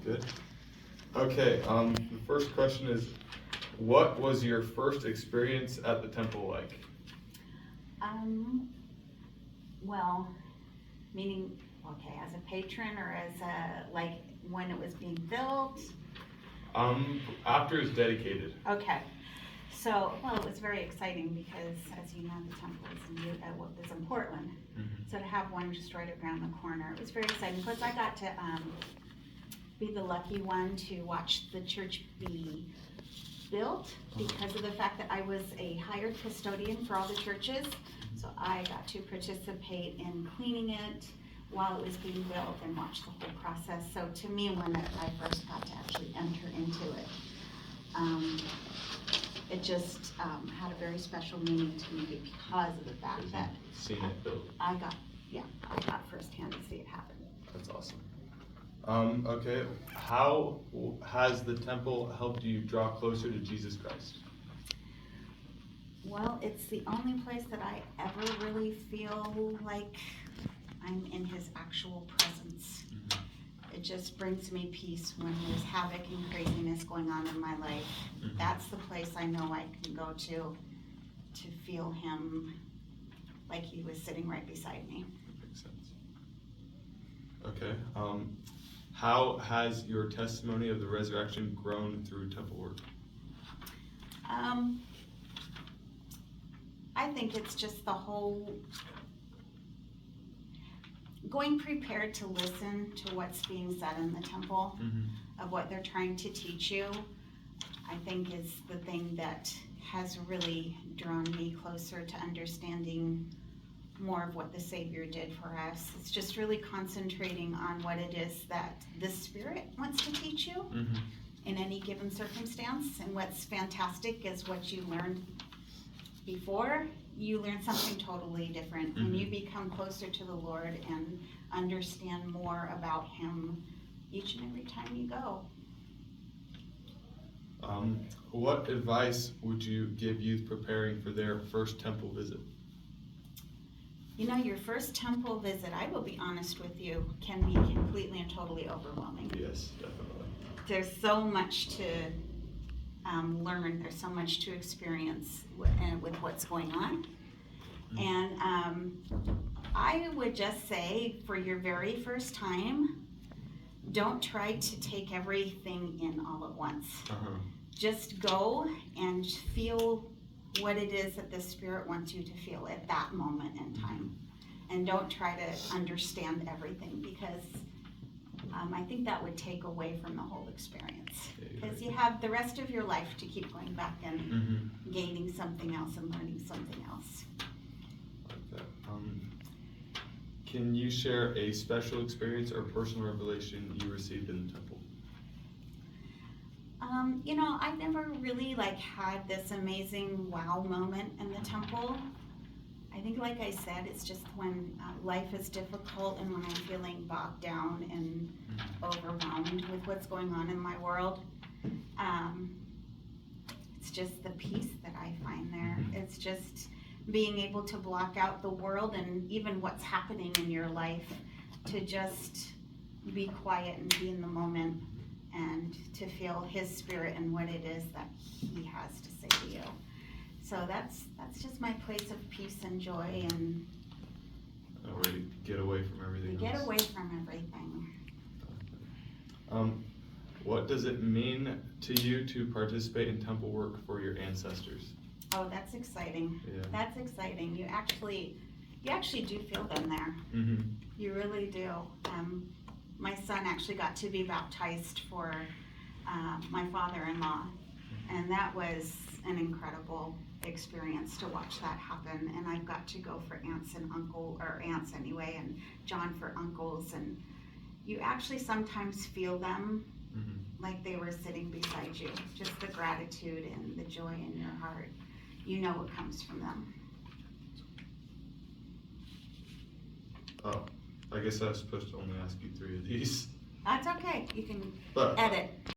Good. Okay, the first question is, what was your first experience at the temple like? Well, meaning, okay, as a patron or as a, like, when it was being built? After it's dedicated. Okay. So, well, it was very exciting because, as you know, the temple is in Portland. Mm-hmm. So to have one just right around the corner, it was very exciting. Plus, I got to be the lucky one to watch the church be built because of the fact that I was a hired custodian for all the churches. So I got to participate in cleaning it while it was being built and watch the whole process. So to me, when I first got to actually enter into it, it just had a very special meaning to me because of the fact that Seen it built. I got firsthand to see it happen. That's awesome. Okay, how has the temple helped you draw closer to Jesus Christ? Well, it's the only place that I ever really feel like I'm in his actual presence. Mm-hmm. It just brings me peace when there's havoc and craziness going on in my life. Mm-hmm. That's the place I know I can go to feel him like he was sitting right beside me. Makes sense. Okay, how has your testimony of the resurrection grown through temple work? I think it's just the whole going prepared to listen to what's being said in the temple, Mm-hmm. of what they're trying to teach you, I think is the thing that has really drawn me closer to understanding more of what the Savior did for us. It's just really concentrating on what it is that the Spirit wants to teach you Mm-hmm. in any given circumstance. And what's fantastic is what you learned before, you learn something totally different. Mm-hmm. And you become closer to the Lord and understand more about him each and every time you go. What advice would you give youth preparing for their first temple visit? You know, your first temple visit, I will be honest with you, can be completely and totally overwhelming. Yes, definitely. There's so much to learn, there's so much to experience with what's going on. Mm-hmm. And I would just say, for your very first time, don't try to take everything in all at once. Uh-huh. Just go and feel what it is that the Spirit wants you to feel at that moment in time. And don't try to understand everything, because I think that would take away from the whole experience. Because you have the rest of your life to keep going back and Mm-hmm. gaining something else and learning something else. Like that. Can you share a special experience or personal revelation you received in the temple? You know, I never really had this amazing wow moment in the temple. I think, like I said, it's just when life is difficult and when I'm feeling bogged down and overwhelmed with what's going on in my world. It's just the peace that I find there. It's just being able to block out the world and even what's happening in your life, to just be quiet and be in the moment and to feel his Spirit and what it is that he has to say to you. So that's just my place of peace and joy, and A way to get away from everything else. get away from everything. What does it mean to you to participate in temple work for your ancestors? Oh, that's exciting. Yeah. That's exciting. You actually do feel them there. Mm-hmm. You really do. My son actually got to be baptized for my father-in-law, and that was an incredible experience to watch that happen. And I've got to go for aunts anyway, and John for uncles, and you actually sometimes feel them like they were sitting beside you. Just the gratitude and the joy in your heart. You know it comes from them. Oh, I guess I was supposed to only ask you 3 of these. That's okay. You can But edit.